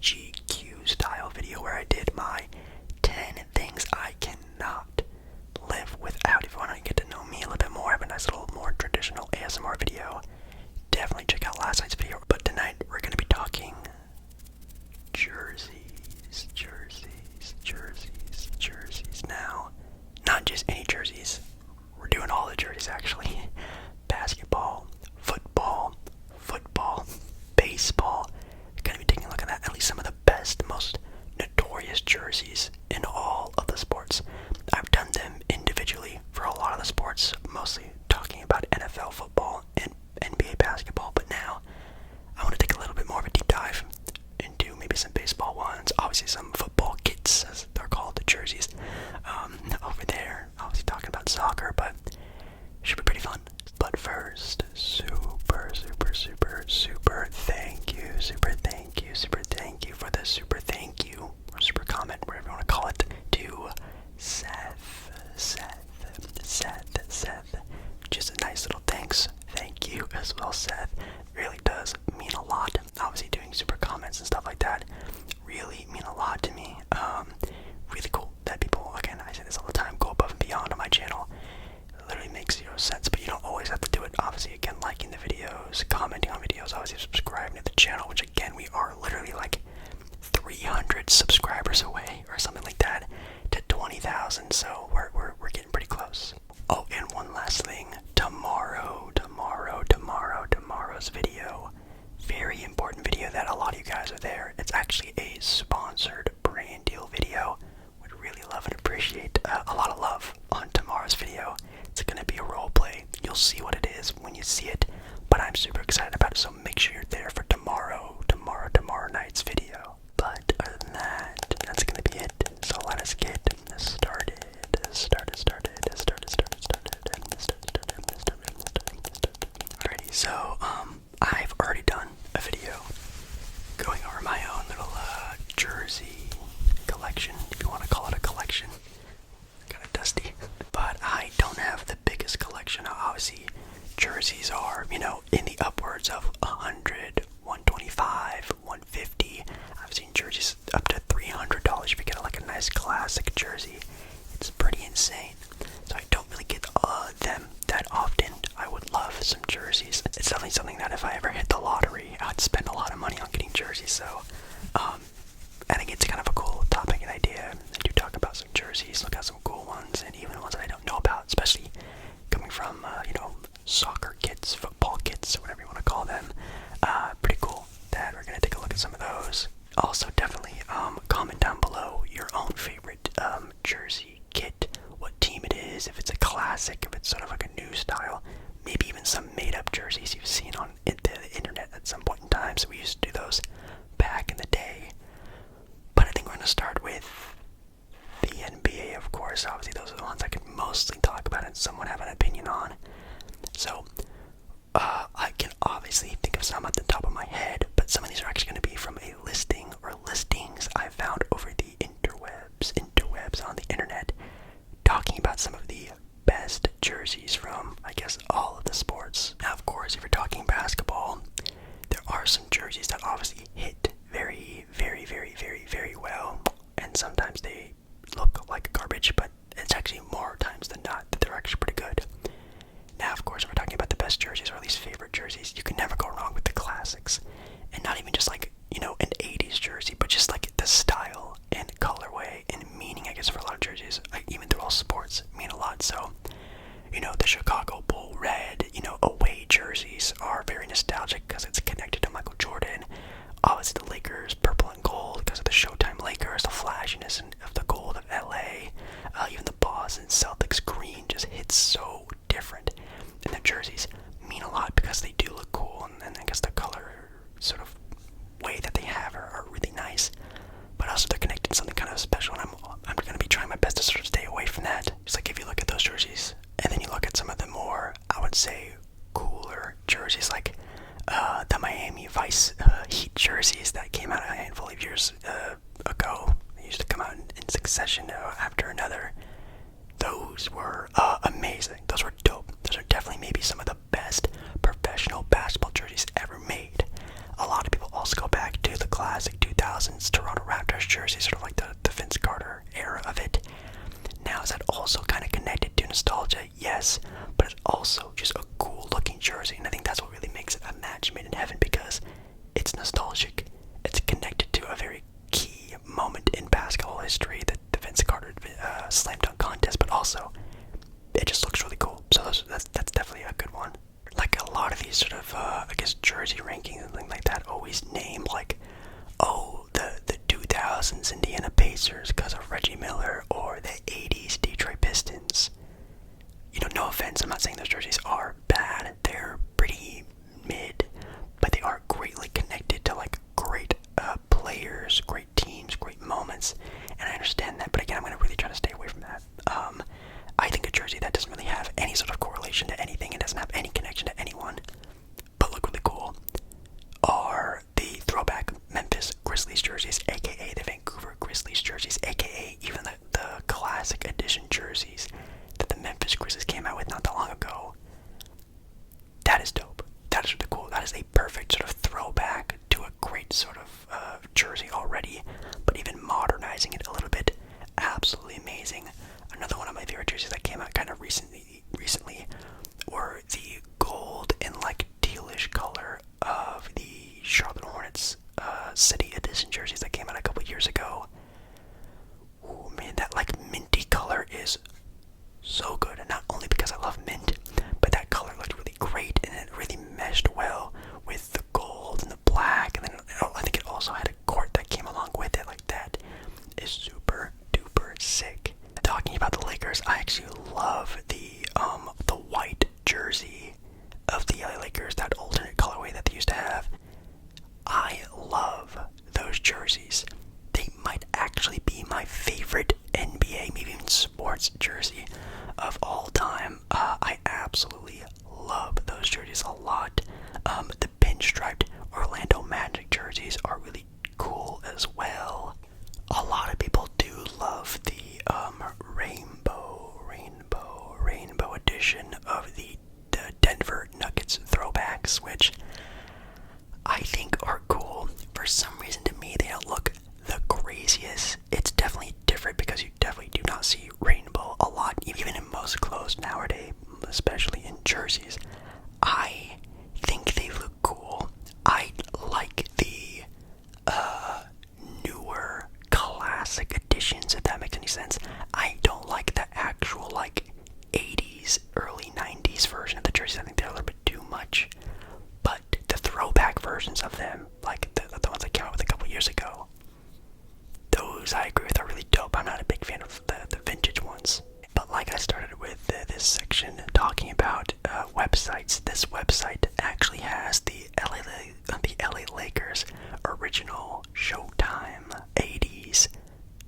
GQ style video where I did my 10 things I cannot live without. If you want to get to know me a little bit more, I have a nice little more traditional ASMR video. Definitely check out last night's video. But tonight we're going to be talking jerseys. Now, not just any jerseys. We're doing all the jerseys actually. Basketball, football, baseball. Gonna be taking a look at least some of the best, most notorious jerseys in all of the sports. I've done them individually for a lot of the sports, mostly talking about NFL football and NBA basketball, but now I want to take a little bit more of a deep dive into maybe some baseball ones, obviously some football kits, as they're called, the jerseys, over there, obviously talking about soccer, but it should be pretty fun. But first, super thank you for the super thank you, or super comment, whatever you want to call it, to Seth. Just a nice little thanks. Thank you as well, Seth. Really does mean a lot. Obviously doing super comments and stuff like that really mean a lot to me. Really cool that people, again, I say this all the time, go above and beyond on my channel. It literally makes zero sense, but you don't always have to do it. Obviously, again, liking the videos, commenting on videos, obviously subscribing to the channel, which again, we are literally like 300 subscribers away or something like that to 20,000, so we're getting pretty close. Oh, and one last thing, tomorrow's video, very important video that a lot of you guys are there. It's actually a sponsored brand deal video. Would really love and appreciate a lot of love on tomorrow's video. It's gonna be a role play. You'll see what it is when you see it, but I'm super excited about it, so make sure you're there for tomorrow night's video. But other than that, that's gonna be it. So let us get started. Alrighty, so I've already done a video going over my own little jersey collection, if you want to call it a collection. Kind of dusty, but I don't have the biggest collection. Obviously, jerseys are, in the upwards of 100, 125, 150. I've seen jerseys up to $300 if you get like a nice classic jersey. It's pretty insane. So I don't really get them that often. I would love some jerseys. It's definitely something that if I ever hit the lottery, I'd spend a lot of money on getting jerseys. So, I think it's kind of a cool topic and idea. I do talk about some jerseys, look at some cool ones, and even ones that I don't know about, especially coming from, soccer kits, football kits, or whatever you want to call them. Pretty cool that we're going to take a look at some of those. Also, definitely comment down below your own favorite jersey kit, what team it is, if it's a classic, if it's sort of like a new style, maybe even some made-up jerseys you've seen on the internet at some point in time. So we used to do those back in the day. But I think we're going to start with the NBA, of course. Obviously, those are the ones I could mostly talk about and somewhat have an opinion on. So, I can obviously think of some at the top of my head, but some of these are actually going to be from a listing or listings I found over the interwebs on the internet, talking about some of the best jerseys from, I guess, all of the sports. Now, of course, if you're talking basketball, there are some jerseys that obviously hit very well, and sometimes they look like garbage, but it's actually more times than not that they're actually pretty good. Now, of course, if we're talking about the best jerseys, or at least favorite jerseys, you can never go wrong with the classics. And not even just like, an 80s jersey, but just like the style and colorway and meaning, I guess, for a lot of jerseys, like, even through all sports, mean a lot. So, the Chicago Bull red, away jerseys are very nostalgic because it's connected to Michael Jordan. Obviously, the Lakers, purple and gold, because of the Showtime Lakers, the flashiness of the gold of LA. Even the Boston Celtics green just hits so different. And the jerseys mean a lot because they do look cool, and I guess the color sort of way that they have are really nice. But also they're connected to something kind of special, and I'm going to be trying my best to sort of stay away from that. Just like if you look at those jerseys, and then you look at some of the more, I would say, cooler jerseys, like the Miami Vice Heat jerseys that came out a handful of years ago. They used to come out in succession after another. Those were amazing. Those but it's also just a cool looking jersey, and I think that's what really makes it a match made in heaven, because it's nostalgic. It's connected to a very key moment in basketball history, the Vince Carter slam dunk contest, but also it just looks really cool. So that's definitely a good one. Like a lot of these sort of I guess jersey rankings and things like that always name like, oh, the 2000s Indiana Pacers because of Reggie Miller, or the 80s Detroit Pistons. You know, no offense, I'm not saying those jerseys are bad. They're pretty mid, but they are greatly connected to like great players, great teams, great moments, and I understand that. But again, I'm gonna really try to stay away from that. I think a jersey that doesn't really have any sort of correlation to anything, it doesn't have any connection to anyone, but look really cool, are the throwback Memphis Grizzlies jerseys, aka the Vancouver Grizzlies jerseys, aka even the classic edition jerseys that the Memphis Grizzlies came out with not that long ago. That is dope. That is really cool. That is a perfect sort of throwback to a great sort of jersey already, but even modernizing it a little bit, absolutely amazing. Another one of my favorite jerseys that came out kind of recently were the gold and like tealish color of the Charlotte Hornets City Edition jerseys that came out a couple years ago. Ooh, man, that like minty color is so good, and not only because I love mint, but that color looked really great, and it really meshed well with the gold and the black, and then I think it also had a court that came along with it. Like, that is super duper sick. Talking about the Lakers, I actually love the white jersey of the LA Lakers, that alternate colorway that they used to have. I love those jerseys. They might actually be my favorite NBA, maybe even sports jersey of all time. I absolutely love those jerseys a lot. The pinstriped Orlando Magic jerseys are really cool as well. A lot of people do love the rainbow edition of the Denver Nuggets throwbacks, which I think are cool. For some reason, to me, they don't look the craziest. It's definitely different because you definitely do not see rainbow a lot, even in most clothes nowadays, especially in jerseys. I think they look cool. I like the newer classic editions, if that makes any sense. I don't like the actual like 80s, early 90s version of the jerseys. I think they're a little bit too much. But the throwback versions of them, like the ones I came out with a couple years ago, those I agree with are really dope. I'm not a big fan of the vintage ones. But like I started with this section talking about websites, this website actually has the LA Lakers original Showtime 80s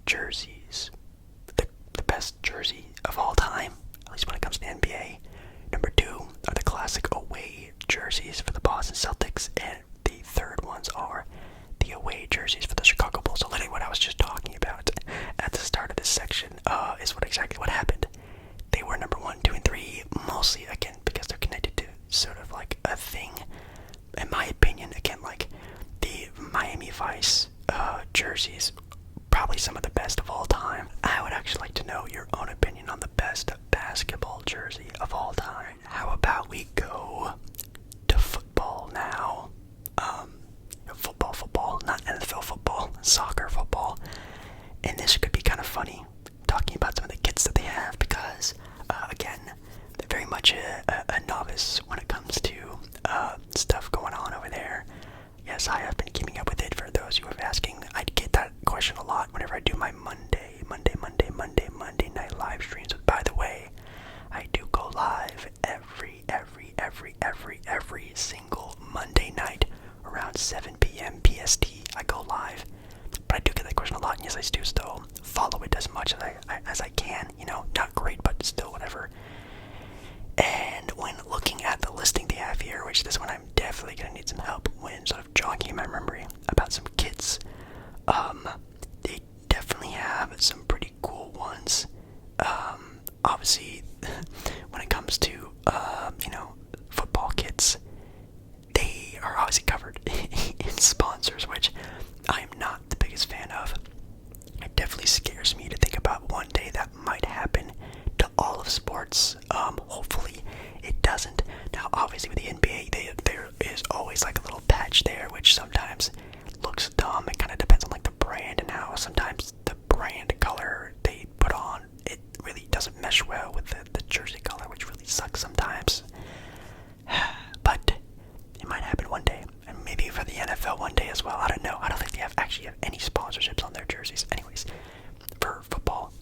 jerseys. The best jersey of all time, at least when it comes to the NBA. Number 2 are the classic away jerseys for the Boston Celtics, and the third ones are the away jerseys for the Chicago Bulls. So literally what I was just talking about at the start of this section is exactly what happened. They were number 1, 2, and 3, mostly, again, because they're connected to sort of like a thing. In my opinion, again, like the Miami Vice jerseys, probably some of the best of all time. I would actually like to know your own opinion on the best basketball jersey of all time. How about we go to football now? Football, not NFL football, soccer football. And this could be kind of funny, talking about some of the kits that they have, because, again, they're very much a novice when it comes to stuff going on over there. Yes, I have been keeping up with it. For those who are asking, I get that question a lot whenever I do my Monday night live streams. By the way, I do go live every single Monday night around 7 p.m. PST. I go live, but I do get that question a lot, and yes, I do still follow it as much as I can. You know, not great, but still whatever. And when looking at the listing they have here, which this one I'm definitely going to need some help when sort of jogging my memory about some kits, they definitely have some pretty cool ones. Obviously, when it comes to, football kits, they are obviously covered in sponsors, which I am not the biggest fan of. It definitely scares me to think about one day that might happen to all of sports. Hopefully sometimes. But it might happen one day, and maybe for the NFL one day as well. I don't know. I don't think they actually have any sponsorships on their jerseys. Anyways, for football,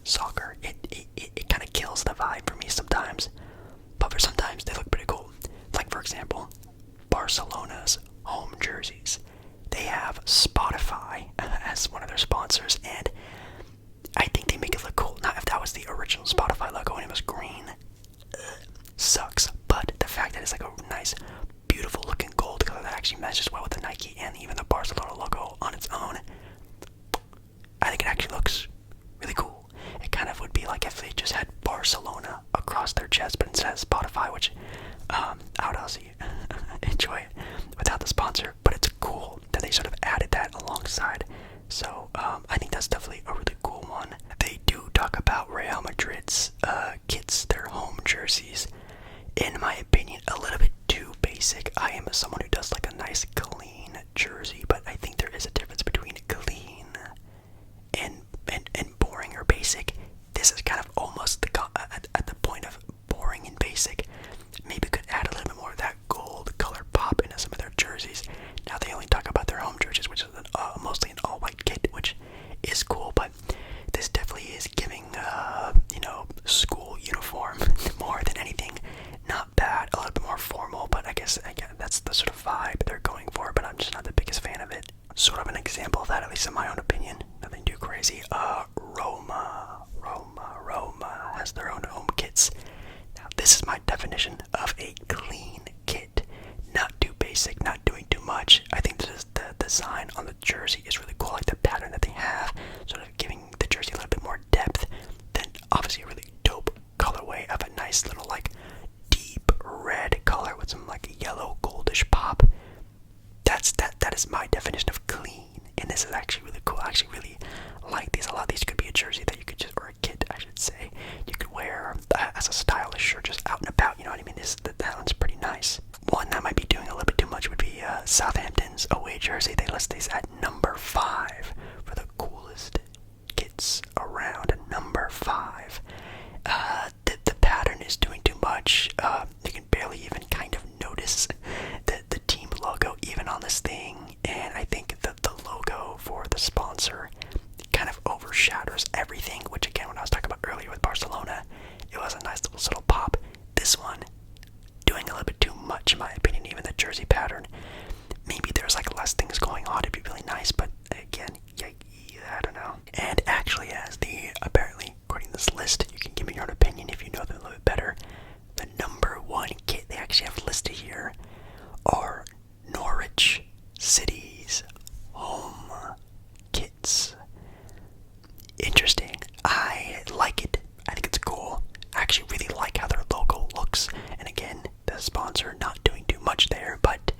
soccer, it kind of kills the vibe for me sometimes. But for sometimes they look pretty cool. Like for example, Barcelona's home jerseys. They have Spotify as one of their sponsors, and I think they make it look cool. Now, if that was the original Spotify logo and it was green, sucks. But the fact that it's like a nice, beautiful looking gold color that actually matches well with the Nike and even the Barcelona logo on its own, I think it actually looks really cool. It kind of would be like if they just had Barcelona across their chest, but instead of Spotify, which I would also enjoy it without the sponsor. But it's cool that they sort of added that alongside. So I think that's definitely a really cool one. They do talk about Real Madrid's kits, their home jerseys. In my opinion, a little bit too basic. I am someone who does like a nice clean jersey, but I think there is a difference between clean and boring or basic. This is kind of almost at the point of boring and basic. Maybe could add a little bit more of that gold color pop into some of their jerseys. Now they only talk about their home jerseys, which is mostly an all-white kit, which is cool, but this definitely is giving, school uniform more than anything. Not bad, a little bit more formal, but I guess again, that's the sort of vibe they're going for, but I'm just not the biggest fan of it. Sort of an example of that, at least in my own opinion. Nothing too crazy. Roma has their own home kits. Now, this is my definition of a clean kit. Not too basic, not doing too much. I think this is the design on the jersey is really cool, like the pattern that they have, sort of giving the jersey a little bit more depth. Then obviously a really dope colorway of a nice little like deep red color with some like yellow goldish pop. That is my definition of clean, and this is actually really cool. I actually really like these a lot. These could be a jersey that you could just, or a kit I should say, you could wear as a stylish shirt just out and about, you know what I mean? That one's pretty nice. One that might be doing a little bit too much would be Southampton's away jersey. They list these at number 5 for the coolest kits around. Number 5. The pattern is doing too much. You can barely even kind of notice the team logo even on this thing, and I think that the logo for the sponsor kind of overshadows everything, which again, when I was talking about earlier with Barcelona, it was a nice little subtle pop. This one, doing a little bit too much in my opinion. Even the jersey pattern, maybe there's like less things going on, it'd be really nice, but again, I don't know. And actually, apparently, according to this list, you can give me your own opinion if you know them a little bit better. The number 1 kit they actually have listed here are Norwich City's home kits. Interesting. I like it. I think it's cool. I actually really like how their logo looks. And again, the sponsor not doing too much there, but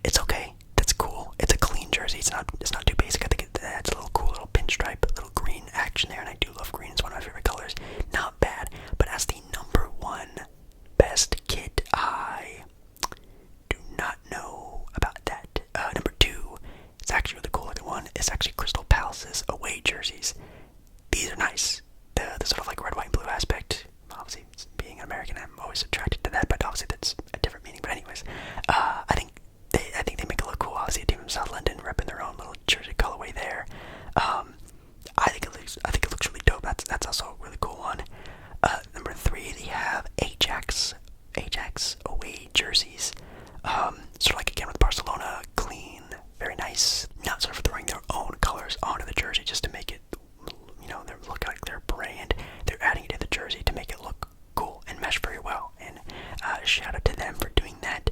it's okay. That's cool. It's a clean jersey. It's not too basic. I think it adds a little cool little pinstripe, little green action there, and I do love green. It's one of my favorite colors. Not bad. But as the number 1 best kit, I do not know about that. Number 2, it's actually really cool looking one. It's actually Crystal Palace's away jerseys. These are nice. The sort of like red, white, and blue aspect. Obviously, being an American, I'm always attracted to that, but obviously that's a different meaning. But anyways, I think they make it look cool. Obviously, a team from South London repping their own little jersey colorway there. I think it looks really dope. That's also a really cool one. Number 3, they have Ajax away jerseys. Sort of like again with Barcelona, clean, very nice. Not sort of throwing their own colors onto the jersey just to make it, they look like their brand. They're adding it to the jersey to make it look cool and mesh very well. And shout out to them for doing that.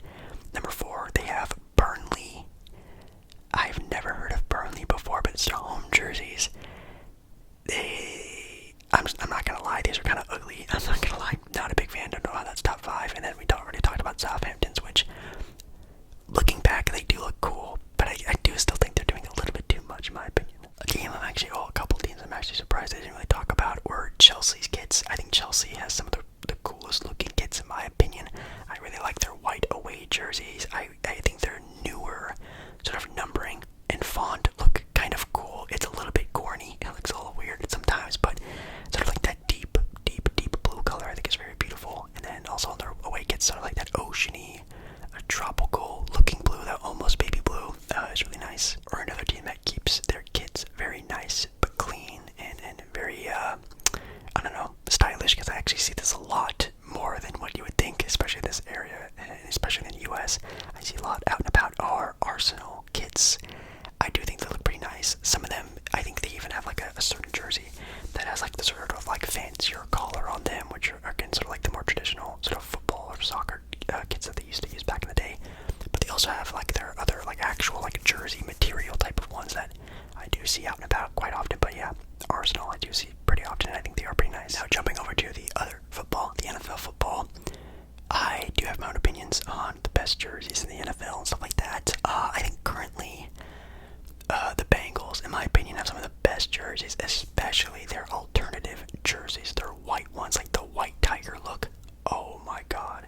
Number 4, they have Burnley. I've never heard of Burnley before, but it's their home jerseys. I'm not gonna lie, these are kind of ugly. I'm not gonna lie, not a big It's sort of like that oceany, tropical looking blue, that almost baby blue. Is really nice. Or another team that keeps their kits very nice but clean and very I don't know, stylish, because I actually see this a lot more than what you would think, especially in this area, and especially in the US. I see a lot out and about are Arsenal kits. I do think they look pretty nice. Some of them, I think they even have like a certain jersey that has like the sort of like fancier collar on them, which are again sort of like the more traditional sort of football or soccer kits that they used to use back in the day. But they also have like their other like actual like jersey material type of ones that I do see out and about quite often. But yeah, Arsenal I do see pretty often, and I think they are pretty nice. Now jumping over to the other football, the NFL football, I do have my own opinions on the best jerseys in the NFL and stuff like that. I think currently the Bengals, in my opinion, have some of the best jerseys, especially their alternative jerseys, their white ones, like the white tiger look. Oh my god.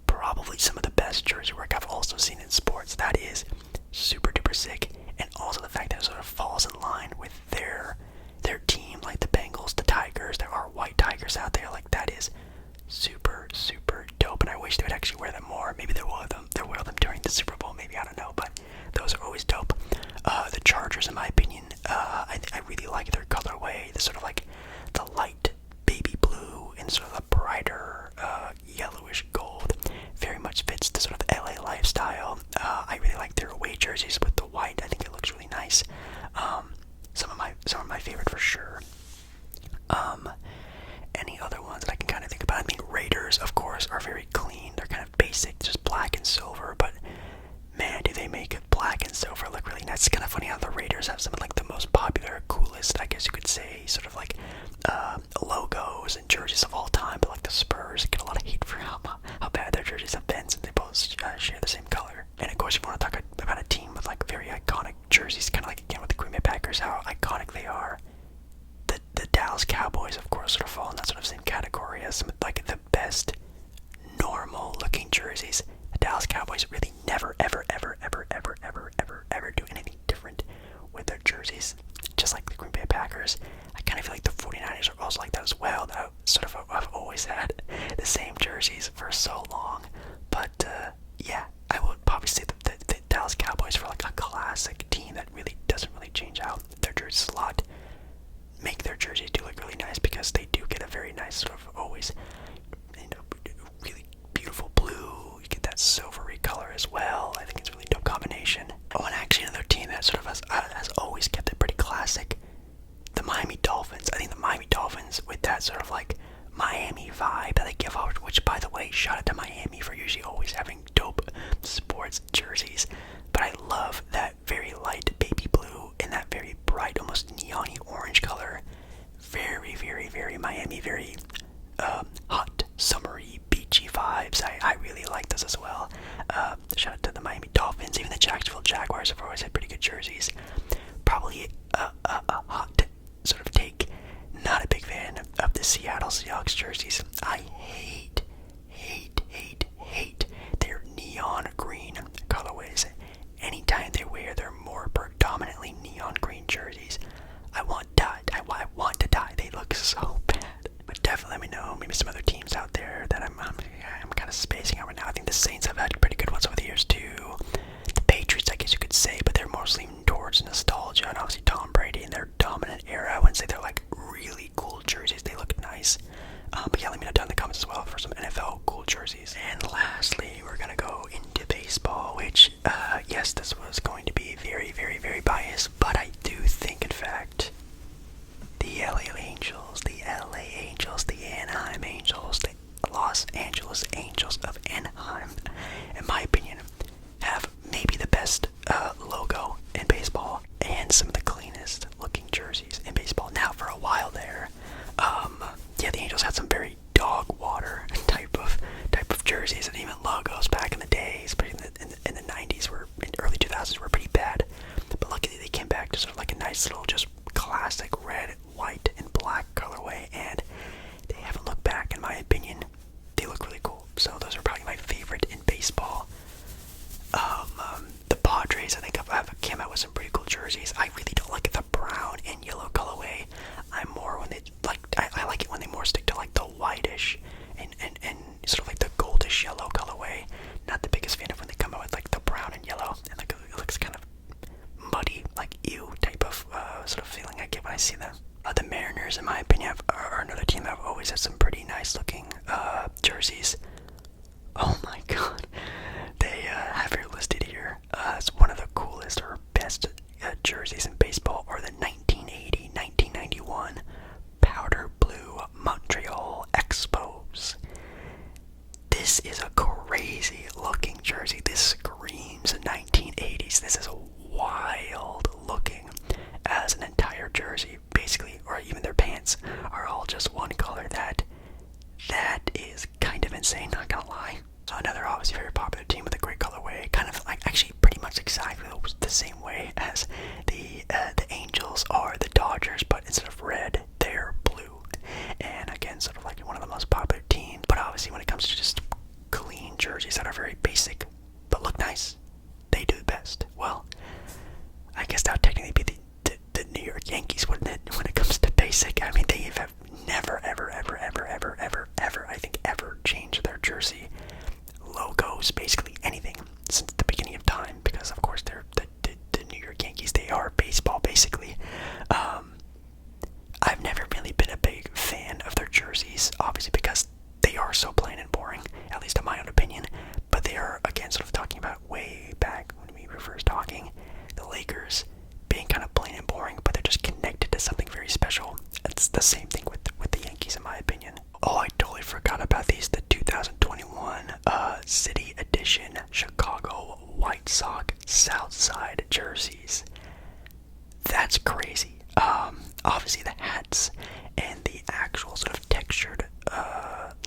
Probably some of the best jersey work I've also seen in sports. That is super duper sick. And also the fact that it sort of falls in line with their team, like the Bengals, the Tigers. There are white tigers out there. Like, that is super, super dope. And I wish they would actually wear them more. Maybe they'll wear them during the Super Bowl. Maybe, I don't know. But those are always dope. The Chargers, in my opinion, I really like their colorway. The sort of like the light baby blue and sort of the brighter yellowish gold. Very much fits the sort of LA lifestyle. I really like their away jerseys with the white. I think it looks really nice. Some of my favorite for sure. Any other ones that I can kind of think about? I mean, Raiders, of course, are very clean. They're kind of basic, just black and silver. But man, do they make black and silver look really nice. It's kind of funny how the Raiders have some of like the most popular, coolest, I guess you could say, sort of like logos and jerseys of all time. But like the Spurs get a lot of hate for how bad their jerseys have been, since they both share the same color. And of course, if you want to talk about a team with like very iconic jerseys, kind of like again with the Green Bay Packers, how iconic they are. The Dallas Cowboys, of course, sort of fall in that sort of same category as some of like the best normal looking jerseys. The Dallas Cowboys really never ever do anything different with their jerseys, just like the Green Bay Packers. I kind of feel like the 49ers are also like that as well. That I've always had the same jerseys for so long. But yeah, I would probably say the Dallas Cowboys for like a classic team that really doesn't really change out their jerseys a lot. Make their jerseys do look really nice, because they do get a very nice sort of always, really beautiful blue. You get that silvery color as well. I think it's a really dope combination. Oh, and actually another team that sort of has always kept it pretty classic, the Miami Dolphins. I think the Miami Dolphins, with that sort of like Miami vibe that they give off, which, by the way, shout out to Miami for usually always having dope sports jerseys. But I love that very light baby blue and that very bright, almost neon-y orange color. Very, very, very Miami, very hot, summery, beachy vibes. I really like this as well. Shout out to the Miami Dolphins. Even the Jacksonville Jaguars have always had pretty good jerseys. Probably a hot sort of take. Not a big fan of the Seattle Seahawks jerseys. I hate their neon green colorways. Anytime they wear their more predominantly neon green jerseys, I want to die. They look so bad. But definitely let me know, maybe some other teams out there that I'm kind of spacing out right now. I think the Saints have had pretty good ones over the years too. The Patriots, I guess you could say, but they're mostly towards nostalgia, and obviously Tom Brady in their dominant era. I wouldn't say they're like really cool jerseys. They look nice. But yeah, let me know down in the comments as well for some NFL cool jerseys. And lastly, we're gonna go into baseball, which yes, this was going to be very, very, very biased, but I do think, in fact, the LA Angels, the Anaheim Angels, the Los Angeles Angels of Anaheim, in my opinion, have maybe the best logo in baseball and some of the cleanest looking jerseys in baseball. Now, for a while there, yeah, the Angels had some very dog water type of jerseys and even logos back in the day, especially in the 90s, in early 2000s were pretty bad. But luckily they came back to sort of like a nice little just classic red, white, and black colorway, and they haven't looked back. In my opinion, they look really cool. So those are probably my favorite in baseball. The Padres, I think, have came out with some pretty cool jerseys. I really don't like the brown and yellow colorway. I'm more when they I like it when they more stick to like the whitish and sort of like the goldish bluish yellow colorway. Not the biggest fan of when they come out with like the brown and yellow, and like it looks kind of muddy, like ew type of sort of feeling I get when I see them. The Mariners, in my opinion, are another team that have always had some pretty nice looking jerseys. Oh my god, they have it listed here as one of the coolest or best jerseys in baseball are the 1980-1991 powder blue Montreal Expos. This is a crazy looking jersey. This screams 1980s. This is wild looking as an entire jersey, basically, or even their pants are all just one color. That is kind of insane, not gonna lie. So another obviously very popular team with a great colorway, kind of like actually pretty much exactly the same way as the Angels are the Dodgers, but instead of red, they're blue. And again, sort of like one of the most popular teams. But obviously, when it comes to just clean jerseys that are very basic but look nice, they do the best. Well, I guess that would technically be the New York Yankees, wouldn't it? When it comes to basic, I mean, they have never, ever, I think, ever changed their jersey logos, basically anything, since the beginning of time, because of course they're the New York Yankees. They are baseball, basically. I've never really been a big fan of their jerseys, obviously because they are so plain and boring, at least in my own opinion. But they are, again, sort of talking about way back when we were first talking, the Lakers being kind of plain and boring, but they're just connected to something very special. It's the same thing with the Yankees, in my opinion. Oh, I totally forgot about these. The 2021 City Edition Chicago White Sox Southside jerseys. That's crazy. Obviously the hats and the actual sort of textured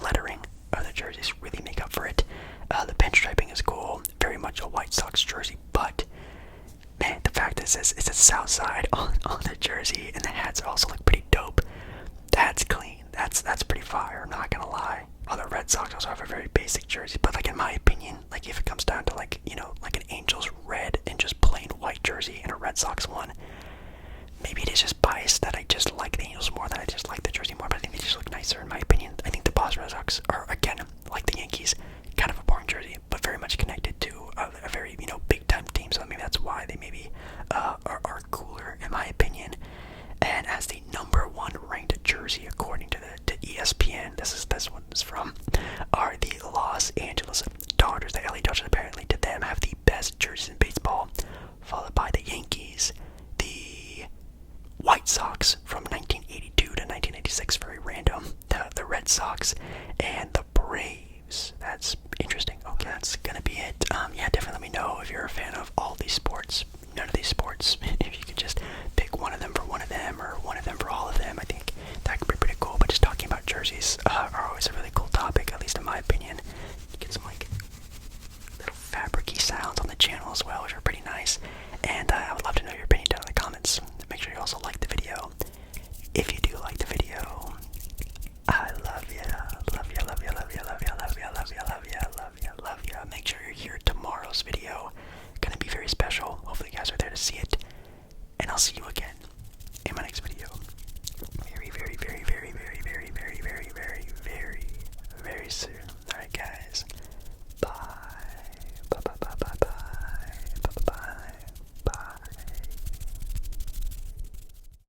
lettering of the jerseys really make up for it. The pinstriping is cool, very much a White Sox jersey, but man, the fact that it says it's a Southside on the jersey and the hats also look pretty dope. That's clean. That's pretty fire, I'm not gonna lie. Other Red Sox also have a very basic jersey, but like in my opinion, like if it comes down to like, you know, like an Angels red and just plain white jersey and a Red Sox one, maybe it is just biased that I just like the Angels more than I just like the jersey more, but I think they just look nicer in my opinion. I think the Boston Red Sox are, again, like the Yankees, kind of a boring jersey, but very much connected to a very, you know, big time team, so maybe that's why they maybe are cooler in my opinion. And as the #1 ranked jersey according to ESPN, this one is from, are the Los Angeles Dodgers. The LA Dodgers, apparently to them, have the best jerseys in baseball, followed by the Yankees, the White Sox from 1982 to 1986, very random, the Red Sox, and the Braves.